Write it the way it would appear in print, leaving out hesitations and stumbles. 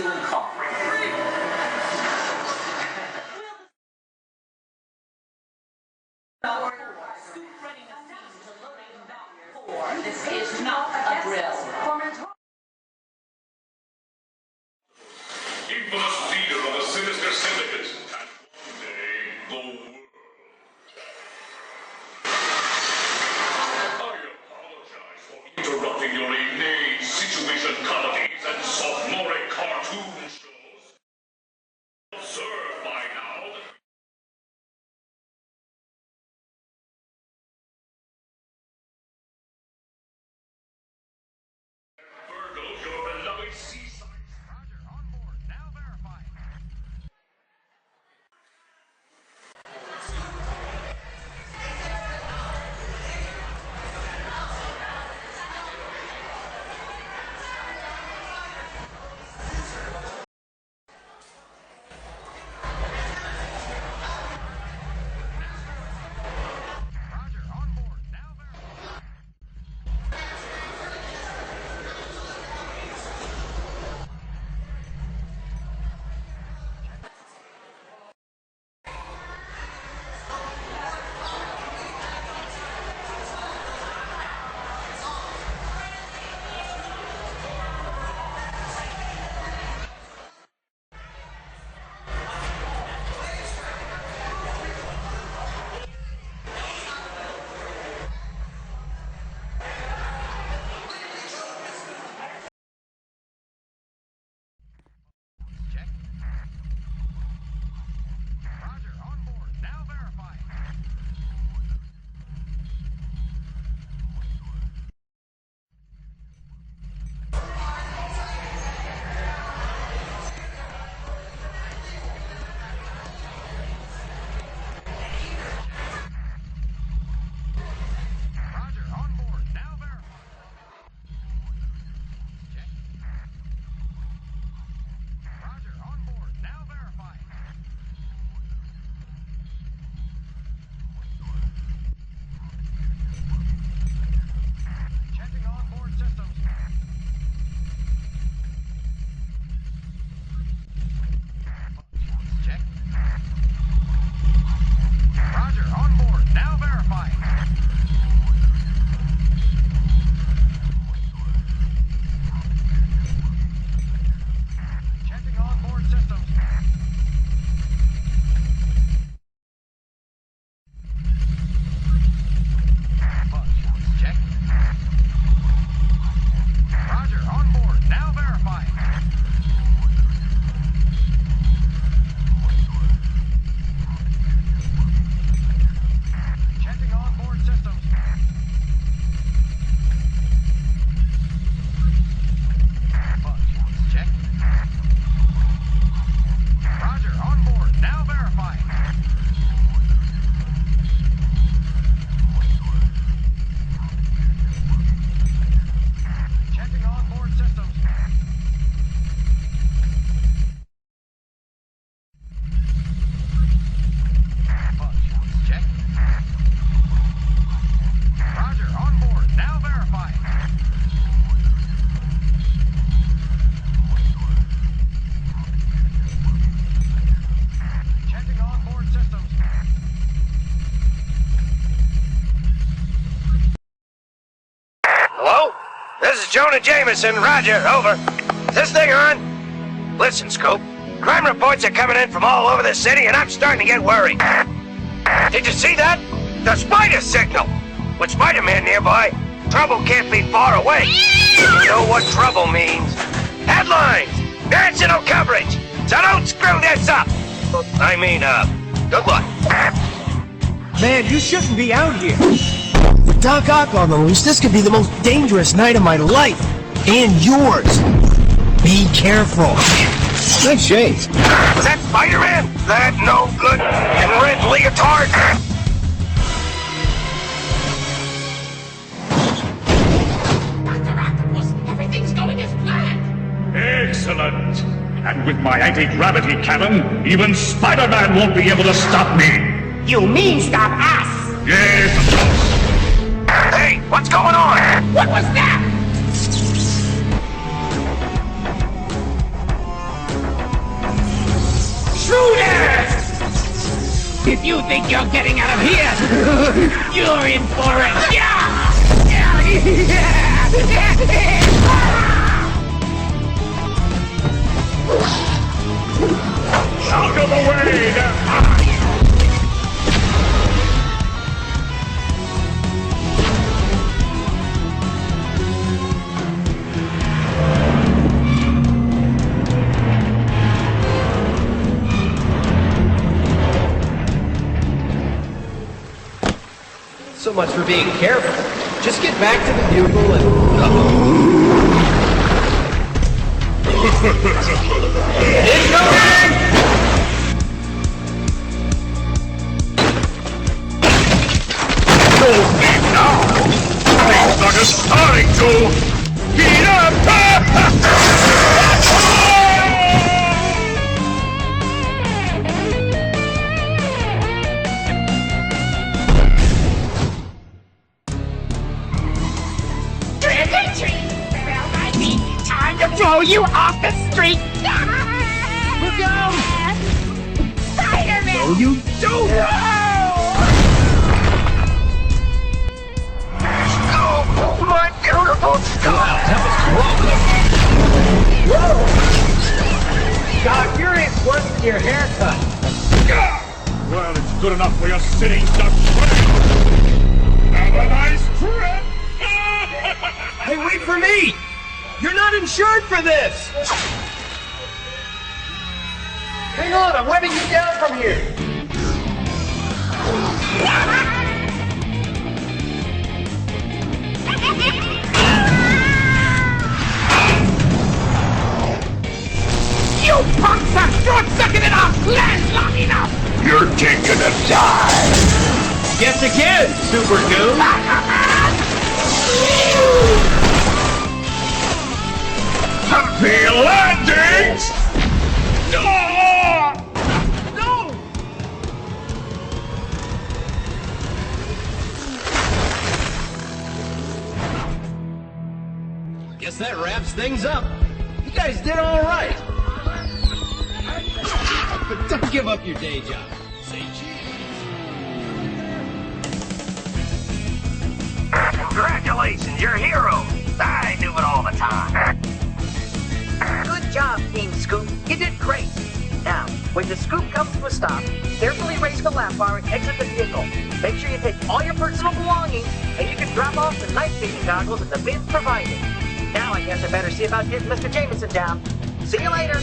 to call. This is not a drill. Infamous leader of a sinister syndicate, and one day the world. I apologize for interrupting your inane situation comedies and sophomoric cartoon shows. Observe by now that burgled your beloved seaside. Roger, on board. Now verified. Roger, on board. Now verified. Check. Roger, on board. Now verified. Roger, on board. Now verified. Check. Roger, on board. Now verified. Checking on board systems. Check. Roger, on board. Now verified. Checking on board systems. Check. Roger, on board. Now verified. Checking on board systems. Check. Roger, on board. Now verified. Checking on board systems. Check. Roger, on board. Now verified. Checking on board systems. Hello? This is Jonah Jameson. Roger, over. Is this thing on? Listen, Scope. Crime reports are coming in from all over the city, and I'm starting to get worried. Did you see that? The spider signal! With Spiderman nearby, trouble can't be far away. You know what trouble means. Headlines! National coverage! So don't screw this up! I mean, good luck. Man, you shouldn't be out here. With Doc Ock on the loose, this could be the most dangerous night of my life. And yours. Be careful. Nice shades. Was that Spider-Man? That no good and red leotard? Everything's going as planned. Excellent! And with my anti-gravity cannon, even Spider-Man won't be able to stop me! You mean stop us? Yes, of course! Hey, what's going on? What was that? You think you're getting out of here? You're in for it! Out of the way! So much for being careful. Just get back to the bugle and... Incoming! Things are just starting to heat up! Trick or treat! Well, I mean, time to throw you off the street! Look out! Spiderman! No, you don't! Oh, my beautiful Wow, that was whoa. Doc, you're in worse than your haircut. Well, it's good enough for your sitting duck friend. Have a nice trip! Hey, wait for me! You're not insured for this! Hang on, I'm wetting you down from here. You punks are short-sucking it off land long enough! You're taking a dive! Guess again, Super Goon! Happy landings! No! Guess that wraps things up. You guys did all right. But don't give up your day job. Say cheese. Congratulations, you're heroes. I knew it all the time. Good job, Team Scoop. You did great. Now, when the scoop comes to a stop, carefully raise the lap bar and exit the vehicle. Make sure you take all your personal belongings, and you can drop off the night vision goggles at the bins provided. Now I guess I better see about getting Mr. Jameson down. See you later.